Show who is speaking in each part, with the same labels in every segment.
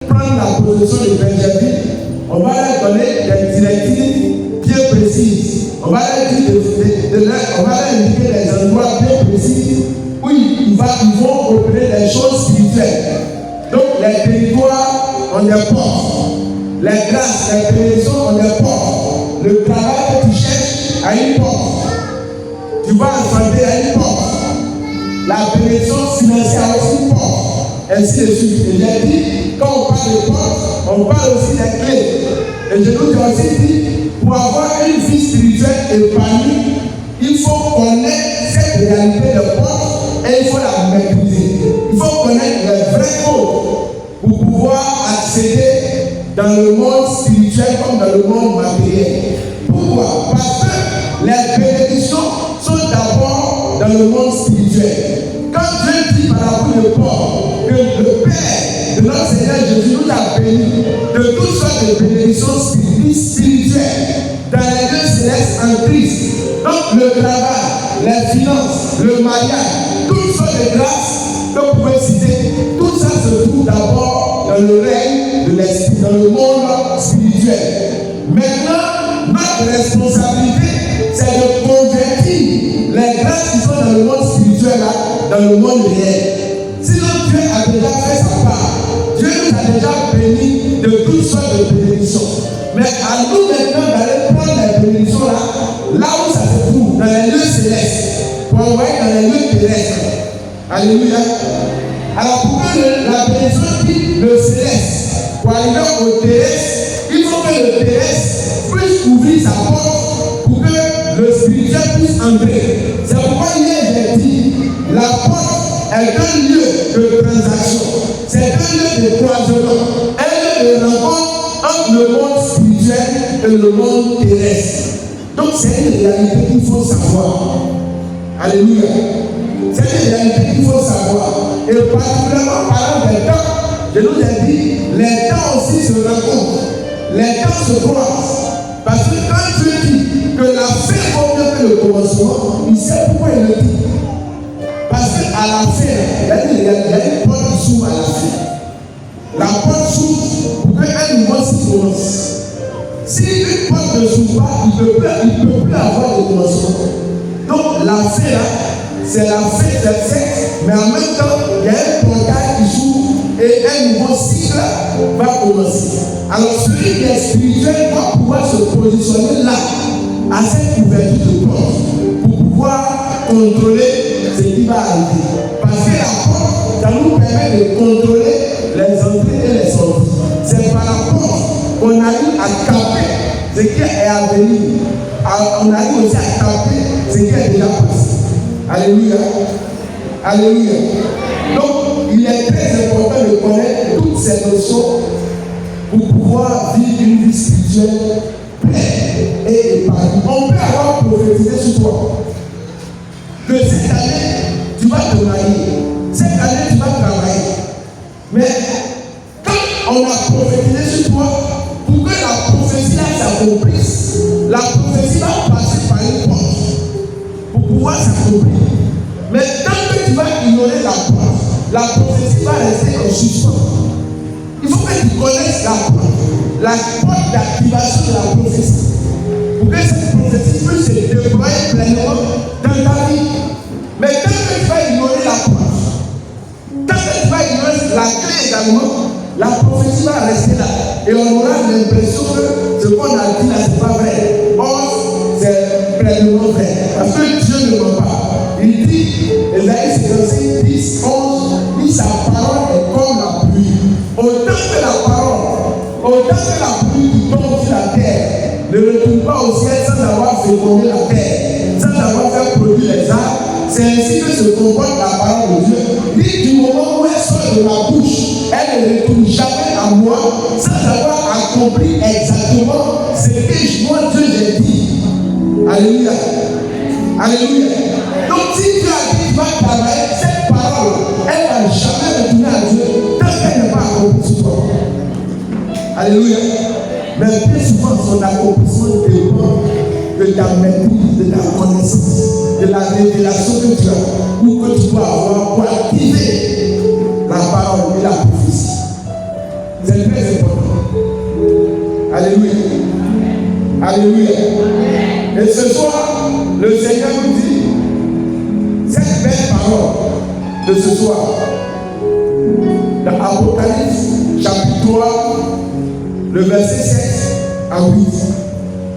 Speaker 1: prendre la possession de Benjamin, on va leur donner des directives bien précises. On va leur dire on va leur indiquer des endroits bien précis où ils vont opérer des choses spirituelles. Donc les territoires ont des portes. Les grâces, les bénédictions ont des portes. Le travail que tu cherches a une porte. Tu vas en santé à une porte. La bénédiction financière a aussi une porte. Ainsi de suite. Et j'ai dit, quand on parle de porte, on parle aussi des clés. Et je vous ai aussi dit, pour avoir une vie spirituelle épanouie, il faut connaître cette réalité de porte et il faut la maîtriser. Il faut connaître les vrais codes pour pouvoir accéder dans le monde spirituel comme dans le monde matériel. Pourquoi? Parce que les bénédictions sont d'abord dans le monde spirituel. Quand Dieu dit par la bouche de Paul que le Père de notre Seigneur Jésus nous a bénis de toutes sortes de bénédictions spirituelles dans les lieux célestes en Christ. Donc le travail, les finances, le mariage, toutes sortes de grâces que vous pouvez citer, tout ça se trouve d'abord dans le règne de l'esprit, dans le monde spirituel. Maintenant, notre responsabilité, c'est de convertir les grâces qui sont dans le monde spirituel là, dans le monde réel. Sinon, Dieu a déjà fait sa part. Dieu nous a déjà bénis de toutes sortes de bénédictions. Mais à nous maintenant d'aller prendre les bénédictions là où ça se trouve, dans les lieux célestes, pour envoyer dans les lieux terrestres. Alléluia. Alors pour que la bénédiction quitte le céleste, pour arriver au terrestre, il faut que le terrestre puisse ouvrir sa porte pour que le spirituel puisse entrer. C'est pourquoi hier j'ai dit, la porte est un lieu de transaction, c'est un lieu de croisement, un lieu de rencontre entre le monde spirituel et le monde terrestre. Donc c'est une réalité qu'il faut savoir. Alléluia. C'est une réalité qu'il faut savoir. Et particulièrement parlant des temps, je nous ai dit, les temps aussi se rencontrent, les temps se croisent. Parce que quand Dieu dit que la fin vaut mieux que le commencement, il sait pourquoi il le dit. Parce qu'à la fin, il y a une porte qui s'ouvre à la fin. La porte s'ouvre pour qu'un nouveau cycle commence. Si une porte ne s'ouvre pas, il ne peut plus avoir de commencement. Donc la fin là, c'est la fin des fêtes, mais en même temps, il y a un portail qui s'ouvre et un nouveau cycle va commencer. Alors celui qui est spirituel doit pouvoir se positionner là, à cette ouverture de porte, pour pouvoir contrôler ce qui va arriver. Parce que la porte, ça nous permet de contrôler les entrées et les sorties. C'est par la porte qu'on arrive à capter ce qui est à venir. On arrive aussi à capter ce qui est déjà passé. Alléluia. Alléluia. Donc, il est très important de connaître toutes ces notions pour pouvoir vivre une vie spirituelle pleine et épanouie. On peut avoir prophétisé sur toi que cette année, tu vas te marier. Cette année, tu vas travailler. Mais quand on a prophétisé sur toi, pour que la prophétie s'accomplisse, la prophétie va passer par une porte pour pouvoir s'accomplir. Mais tant que tu vas ignorer la porte, la prophétie va rester en suspens. Il faut que tu connaisses la porte d'activation de la prophétie. Pour que cette prophétie puisse se déployer pleinement dans ta vie. Mais tant que tu vas ignorer la porte, tant que tu vas ignorer la clé également, la prophétie va rester là. Et on aura l'impression que ce qu'on a dit là, ce n'est pas vrai. Or, c'est pleinement vrai. Parce que Dieu ne ment pas. Il dit, Ésaïe 56, 10, 11, dit sa parole est comme la pluie. Autant que la pluie qui tombe sur la terre ne retourne pas au ciel sans avoir fécondé la terre, sans avoir fait produire les arbres, c'est ainsi que se comporte la parole de Dieu. Il dit, du moment où elle sort de ma bouche, elle ne retourne jamais à moi sans avoir accompli exactement ce que moi Dieu j'ai dit. Alléluia. Alléluia. Donc si Dieu a dit tu vas travailler, cette parole, elle ne va jamais retourner à Dieu tant qu'elle n'est pas accomplie sur toi. Alléluia. Mais bien souvent son accomplissement dépend de ta maîtrise, de ta connaissance, de la révélation que tu as ou que tu dois avoir pour activer la parole et la prophétie. C'est C'est très important. Alléluia. Alléluia. Et ce soir, le Seigneur nous dit cette belle parole de ce soir. Dans Apocalypse, chapitre 3, le verset 7 à 8.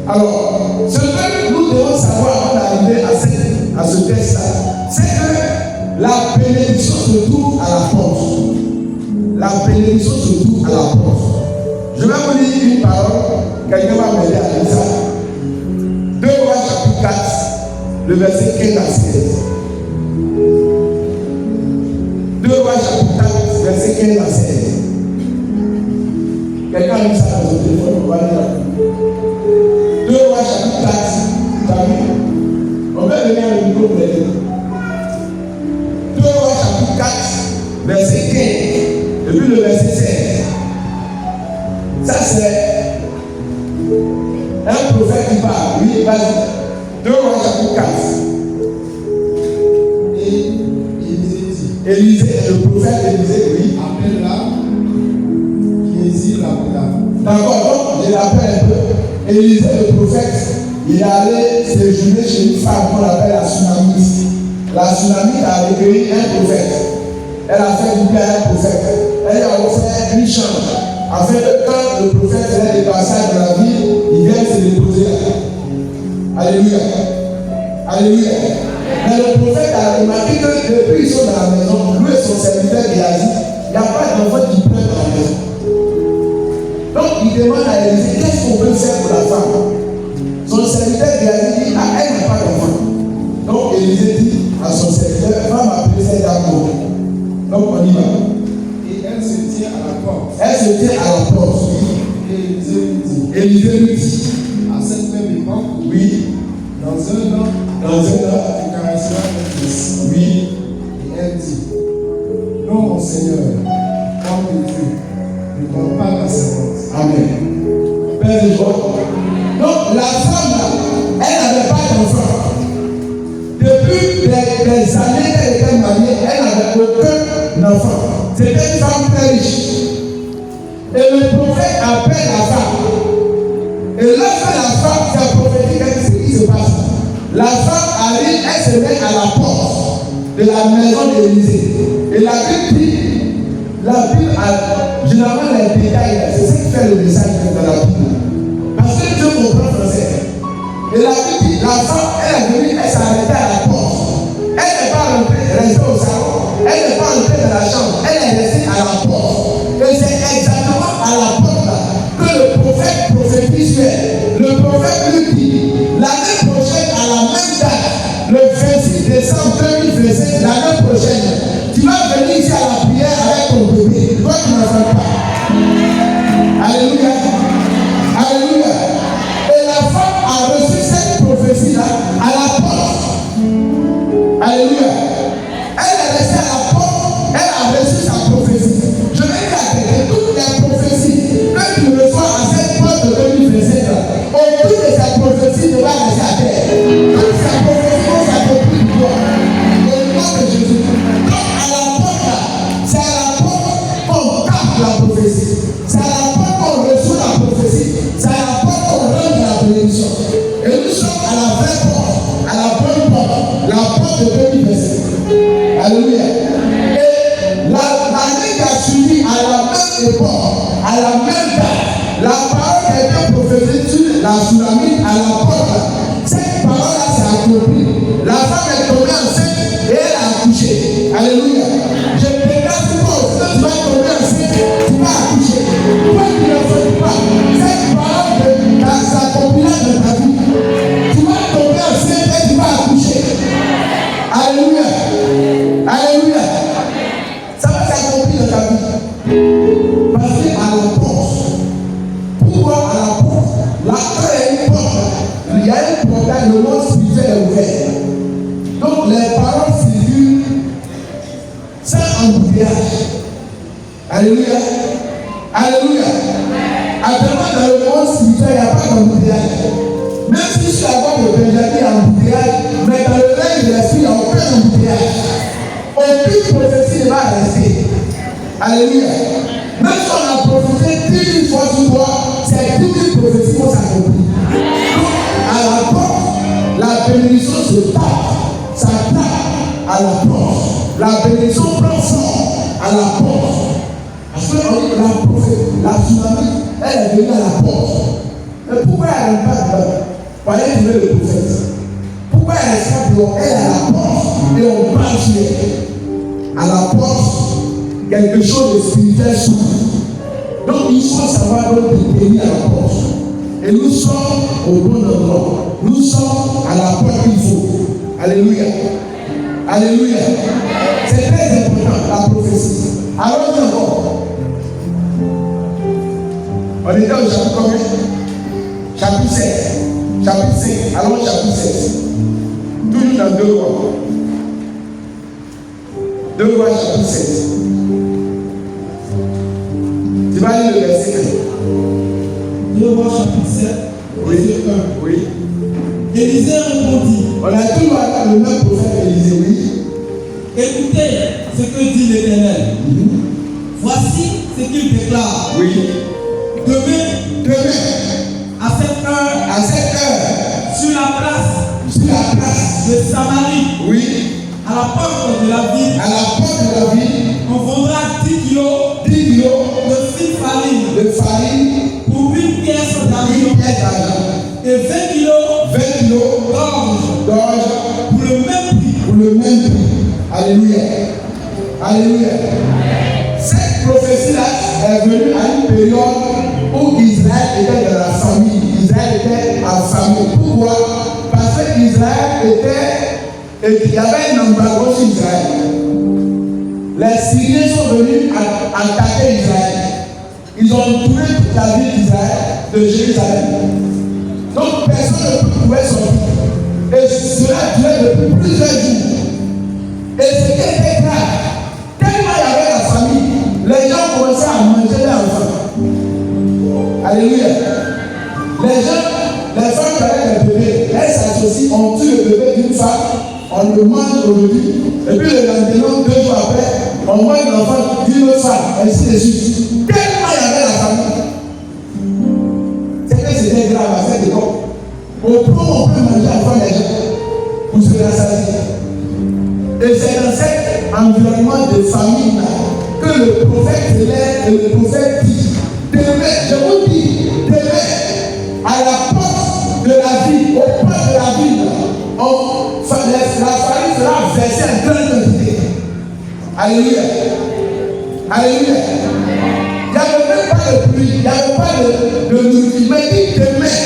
Speaker 1: Alors, ce que nous devons savoir avant d'arriver à ce texte-là, c'est que la bénédiction se trouve à la porte. La bénédiction se trouve à la porte. Je vais vous lire une parole, quelqu'un va m'aider à lire ça. 2 Rois chapitre 4, le verset 15 à 16. 2 Rois chapitre 4, verset 15 à 16. Quelqu'un a mis ça dans son téléphone, on va lire. 2 Rois chapitre 4, tu as vu? On va venir à le micro pour les deux. 2 Rois chapitre 4, verset 15, et puis le verset 16. Ça c'est un prophète qui parle. Oui, vas-y. 2 Rois chapitre 4. Et Élisée, le prophète Élisée, oui.
Speaker 2: Appelle-la, Géasi l'appela.
Speaker 1: D'accord, donc je l'appelle un peu. Élisée, le prophète, il est allé séjourner chez une femme qu'on appelle la Sunamite. La Sunamite a recueilli un prophète. Elle a fait du bien à un prophète. Elle a offert une chambre, afin que quand le prophète serait dépassé dans la ville, il vienne se déposer là. Alléluia. Alléluia. Mais le prophète a remarqué que depuis qu'ils sont dans la maison, lui et son serviteur Géasi, il n'y a pas d'enfant qui pleure dans la maison. Donc il demande à Élisée, qu'est-ce qu'on peut faire pour la femme? Son serviteur Géasi dit, ah, elle n'a pas d'enfant. Donc Élisée dit à son serviteur, va m'appeler cette dame. Donc on y va.
Speaker 2: Et elle se tient à la porte.
Speaker 1: Elle se tient à la porte.
Speaker 2: Et
Speaker 1: Élisée lui dit,
Speaker 2: à cette même époque,
Speaker 1: oui,
Speaker 2: dans un an, tu caresseras un fils.
Speaker 1: oui.
Speaker 2: Et elle dit, non mon Seigneur, homme de Dieu, ne donne pas ta servante.
Speaker 1: Amen. Père de joie. Donc la femme là, elle n'avait pas d'enfant. Depuis des années qu'elle était mariée, elle n'avait aucun enfant. C'était une femme très riche. Et le prophète appelle la femme. Et lorsque la femme s'est prophétique, qu'est-ce qui se passe? La femme arrive, elle se met à la porte de la maison d'Élisée. Et la Bible a généralement les détails, c'est ce qui fait le message dans la Bible. Parce que Dieu comprend français. Et la Bible dit, la femme, elle est venue, elle s'est arrêtée à la porte. Elle n'est pas restée au salon, elle n'est pas rentrée dans la chambre, elle est restée à la porte. Et c'est exactement à la porte là que le prophète prophétise. Le prophète lui dit, l'année prochaine, à la même date, le 26 décembre 2025, l'année prochaine, tu vas venir ici à la prière avec ton bébé. Toi, tu n'en fais pas. Alléluia. Alléluia. Et la femme a reçu cette prophétie-là à la porte. Alléluia. Elle est restée à la porte, elle a reçu sa prophétie. Je vais dire à quelqu'un, toutes les prophéties que tu reçois à cette porte de 2025, aucune de ces prophéties ne va rester à terre. Toutes ces prophéties vont s'accomplir pour toi. Au nom de Jésus. Donc à la porte là, c'est à la porte qu'on capte la prophétie. C'est à la porte qu'on reçoit la prophétie. C'est à la porte qu'on rend la bénédiction. Et nous sommes à la vraie porte, à la bonne porte, la porte de 2025. Alléluia. Et l'année qui a suivi, à la même époque, à la même date, la parole qui a été prophétisée sur la Sunamite à la porte, cette parole-là s'est accomplie. La femme est tombée enceinte et elle a accouché. Alléluia. Je prédis suppose que tu vas tomber enceinte, tu vas accoucher. Toi qui ne fais pas, cette parole s'accomplira dans ta vie. Tu vas tomber enceinte et tu vas accoucher. Alléluia. Alléluia. Ça va s'accomplir dans ta vie. Parce qu'à la porte, pourquoi à la porte? Là, quand il y a une porte, il y a un portail, le monde spirituel est ouvert. Donc les paroles circulent sans embouteillage. Alléluia. Alléluia. Actuellement, dans le monde spirituel, il n'y a pas d'embouteillage. Même si sur la voie de Benjamin, il y a un embouteillage, mais dans le règne de l'esprit, il n'y a aucun embouteillage. Aucune prophétie ne va rester. Alléluia. Même si on a prophétisé 10 000 fois sur toi, c'est 10 000 prophéties vont s'accomplir. Donc, à la porte, la bénédiction se tape, ça tape à la porte. La bénédiction prend forme à la porte. Parce que on dit que la tsunami, elle est venue à la porte. Mais pourquoi elle n'est pas dedans? Pour aller trouver le prophète. Pourquoi elle est pas dehors? Elle est à la porte et on parle sur elle. À la porte, quelque chose de spirituel s'ouvre. Donc il faut savoir donc tenir à la porte. Et nous sommes au bon endroit. Nous sommes à la porte qu'il faut. Alléluia. Alléluia. C'est très important la prophétie. Allons encore. On était au chapitre combien? Chapitre 7. Chapitre 5. Allons au chapitre 7. Toujours dans 2 Rois. 2 Rois chapitre 7. Tu vas lire le verset 1.
Speaker 3: 2 Rois chapitre 7. Verset 1.
Speaker 1: Oui.
Speaker 3: Élisée répondit.
Speaker 1: On a toujours le même prophète Élisée, oui.
Speaker 3: Écoutez ce que dit l'Éternel. Voici ce qu'il déclare.
Speaker 1: Oui.
Speaker 3: Demain, à cette heure, sur la place de Samarie,
Speaker 1: oui,
Speaker 3: à la porte de la ville, on vendra 10 kilos de fine farine pour une pièce d'argent et 20 kilos d'orge pour le même prix.
Speaker 1: Alléluia. Alléluia. Cette prophétie-là est venue à une période où Israël était dans la famille. Israël était en famille. Pourquoi? Parce que Israël était. Et il y avait un embargo sur Israël. Les Syriens sont venus attaquer Israël. Ils ont tué toute la ville d'Israël, de Jérusalem. Donc personne ne pouvait sortir. Et cela durait depuis plusieurs jours. Et ce qui était grave, tellement il y avait la famille, les gens commençaient à manger leurs enfants. Alléluia. Les femmes qui avaient des bébés, elles s'associent, on tue le bébé d'une femme, on le mange aujourd'hui, et puis le lendemain, 2 jours après, on mange l'enfant d'une autre femme, ainsi de suite. Tellement il y avait la famille. C'est que c'était grave à cette époque. Au point où on peut manger l'enfant des gens pour se rassasier. Et c'est dans cet environnement de famille là que le prophète élève et le prophète dit, demain, je vous dis, demain, à la porte de la ville, au point de la ville, la farine sera versée en grande quantité. Alléluia. Alléluia. Il n'y avait même pas de pluie, il n'y avait pas de nourriture. Mais dit demain,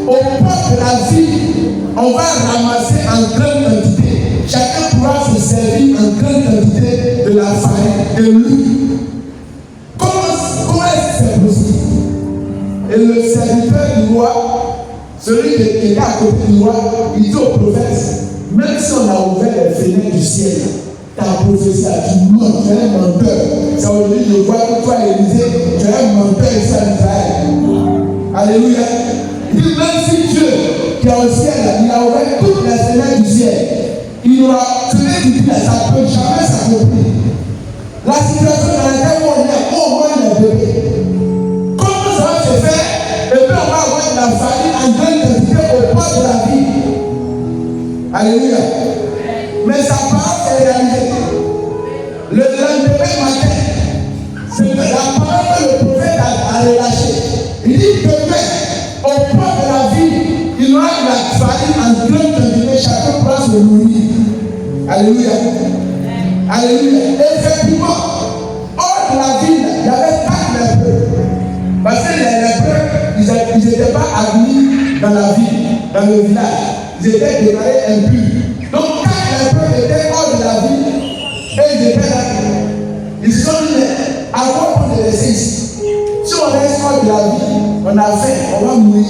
Speaker 1: au point de la ville, on va ramasser en grande quantité. Chacun pourra se servir en grande quantité de la farine, de l'huile. Comment est-ce que c'est possible? Et le serviteur du roi, celui qui était à côté du roi, il dit au prophète, même si on a ouvert les fenêtres du ciel, ta prophétie a dit non, tu es un menteur. C'est aujourd'hui je vois que toi, Élisée, tu es un menteur ici en Israël. Alléluia. Il dit même si Dieu, qui est au ciel, il a ouvert toutes les fenêtres du ciel, il aura tué du bien, ça ne peut jamais s'accomplir. La situation dans laquelle on est, on mange les bébés. Comment ça va se faire? Et puis on va avoir de la farine en grande quantité au point de la vie. Alléluia. Mais sa parole est réalisée. Le lendemain matin, c'est la parole que le prophète a relâchée. Il dit demain, au point de la vie, il aura de la farine en grande quantité, chacun pourra se nourrir. Alléluia. Alléluia. Effectivement, hors de la ville, il y avait 4 lépreux. Parce que les lépreux, ils n'étaient pas admis dans la ville, dans le village. Ils étaient déclarés impurs. Donc 4 lépreux étaient hors de la ville et ils étaient là. Ils se sont dit, avant qu'on les laisse ici, si on reste hors de la ville, on a faim, on va mourir.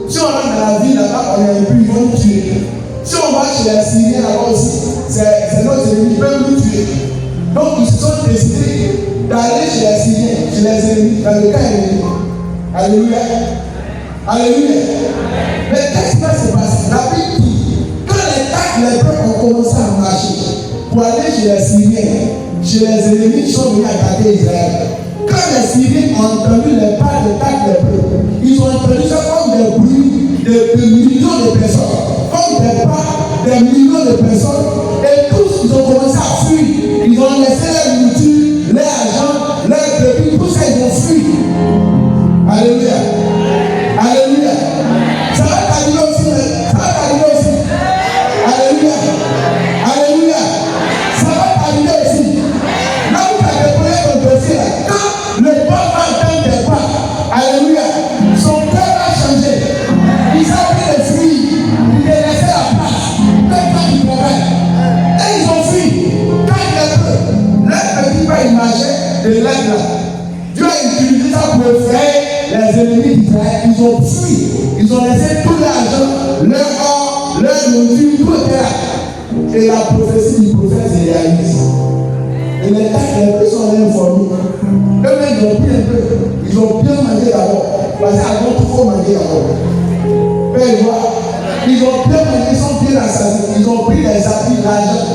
Speaker 1: Si on rentre dans la ville là-bas, on est impur, ils vont nous tuer. Si on va chez les Syriens là-bas aussi, c'est notre ennemi, ils peuvent nous tuer. Donc ils se sont décidés d'aller chez les Syriens, chez les ennemis, dans le cas ennemi. Alléluia. Alléluia. Mais qu'est-ce qui va se passer? La Bible dit, quand les 4 lépreux ont commencé à marcher pour aller chez les Syriens, chez les ennemis qui sont venus attaquer Israël, quand les Syriens ont entendu les pas de 4 lépreux, ils ont entendu ça comme des bruits de millions de personnes, comme des pas de millions de personnes, et tous ils ont commencé à fuir. Ils ont laissé leur nourriture, leur argent, leur brebis, tout ça ils ont fui. Alléluia. Alléluia. Ça va t'arriver aussi. Ça va t'arriver aussi. Alléluia. Alléluia. Ça va t'arriver aussi. Là où tu as déposé ton dossier, quand le bon va entendre tes pas, alléluia, son cœur va changer. Il a pris les fruits. Il a laissé la place. Même quand il travaille. Et ils ont fui. Quand il est peu, leur petit pas il marchait de là. Dieu a utilisé ça pour effrayer les ennemis d'Israël. Ils ont fui. Ils ont laissé tout l'argent, leur or, leur nourriture, tout était là. Et la prophétie du prophète se réalise. Et les 4 lépreux sont allés informés. Eux-mêmes, ils ont pris un peu. Ils ont bien mangé d'abord. Parce qu'avant, il faut manger d'abord. Faites voir. Ils ont bien mangé, ils sont bien assaillis. Ils ont pris les habits, l'argent.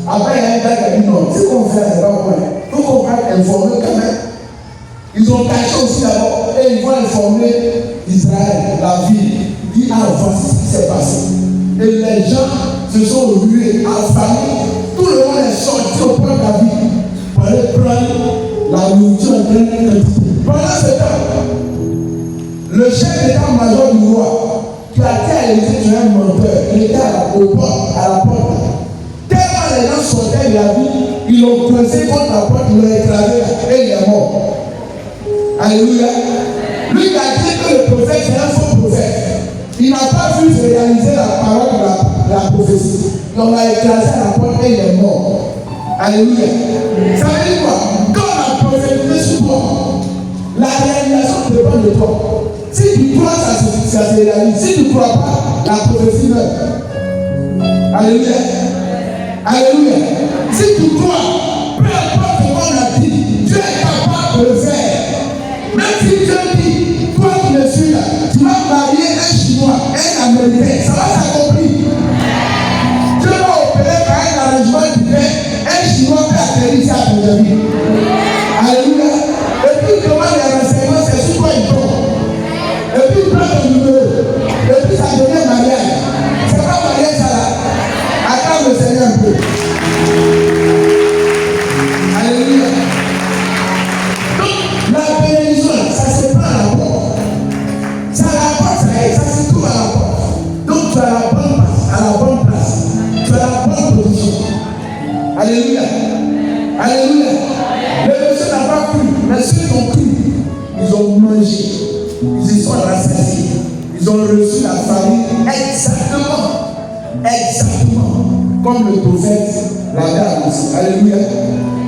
Speaker 1: Après, il y a un gars qui a dit non, c'est qu'on fait, c'est pas moi. Il faut qu'on fasse informer quand même. Ils ont caché aussi d'abord et ils vont informer Israël, la ville. Dit ah, voici ce qui s'est passé. Et les gens se sont rués en famille. Tout le monde est sorti au point de la ville pour aller prendre la nourriture en grande quantité. Pendant ce temps, le chef d'état-major du roi, qui a dit à l'Élysée, tu es un menteur, il était à la porte. Tellement les gens sortaient de la ville, ils l'ont coincé contre la porte, ils l'ont écrasé et il est mort. Alléluia. Lui qui a dit que le prophète c'est un faux prophète. Il n'a pas vu se réaliser la parole de la prophétie. On l'a écrasé à la porte et il est mort. Alléluia. Ça veut dire quoi? Quand on a prophétisé sur toi, la réalisation dépend de toi. Si tu crois, ça se réalise. Si tu ne crois pas, la prophétie meurt. Alléluia. Alléluia. Si tu crois, peu importe ce qu'on a dit, Dieu est capable de le faire. Même si Dieu dit, toi qui me suis là, tu vas marier un Chinois, un Américain, ça va s'accomplir. Dieu va opérer par un arrangement divin, un Chinois peut atterrir ici à Benjamin. Alléluia. Et puis il demande les renseignements, c'est sur quoi il tombe. Et puis il prend ton numéro. Et puis ça devient mariage. C'est pas mariage ça là. Attends le Seigneur un peu. Alléluia. La bénédiction, ça se prend à la porte. Ça rapporte, ça se trouve à la porte. Donc tu as la bonne place, à la bonne place. Tu as la bonne position. Alléluia. Alléluia. Les messieurs n'ont pas cru, mais ceux qui ont cru, ils ont mangé. Ils y sont rassasiés. Ils ont reçu la famille exactement comme le prophète l'avait annoncé. Alléluia.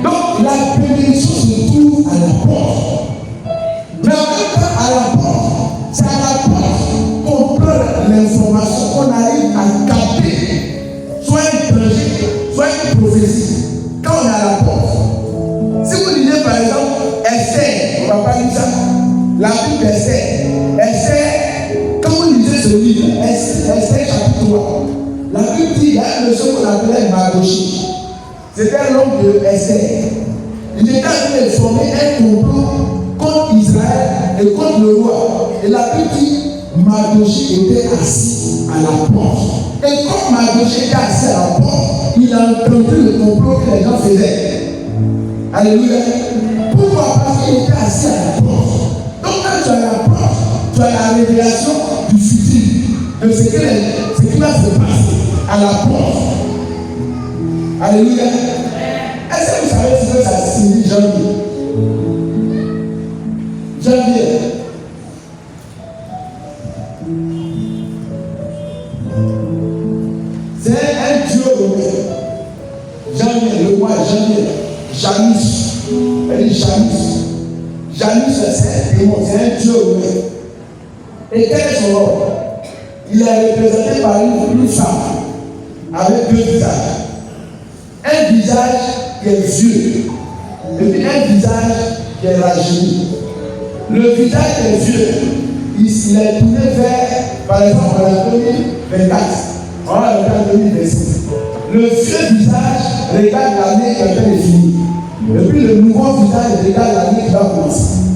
Speaker 1: Donc la bénédiction se trouve à la porte. Mais en même temps, à la porte, c'est à la porte qu'on prend l'information, qu'on arrive à capter, soit un projet, soit une prophétie. Quand on est à la porte, si vous lisez par exemple Esther, on ne va pas lire ça, la Bible Esther, quand vous lisez ce livre, Esther chapitre 3, la Bible dit, il y a un monsieur qu'on appelait Mardochée. C'était l'homme de Esther. Il était en train de former un complot contre Israël et contre le roi. Et la Bible dit, Mardochée était assis à la porte. Et comme Mardochée était assis à la porte, il a entendu le complot que les gens faisaient. Alléluia. Pourquoi? Parce qu'il était assis à la porte. Donc quand tu as la porte, tu as la révélation du futur, de ce qui va se passer à la porte. Alléluia. Est-ce que vous savez ce que ça signifie janvier? Janvier. C'est un dieu romain. Janvier, le mois janvier. Janus. Elle dit Janus. Janus, c'est un démon, c'est un dieu romain. Et quel est son nom? Il est représenté par une femme avec 2 visages. Un visage qui est vieux, et puis un visage qui est rajeuni. Le visage qui est vieux, il est tourné vers, par exemple, en 2024. On va regarder 2026. Le vieux visage regarde l'année qui est en train de finir. Et puis le nouveau visage regarde la vie qui va commencer.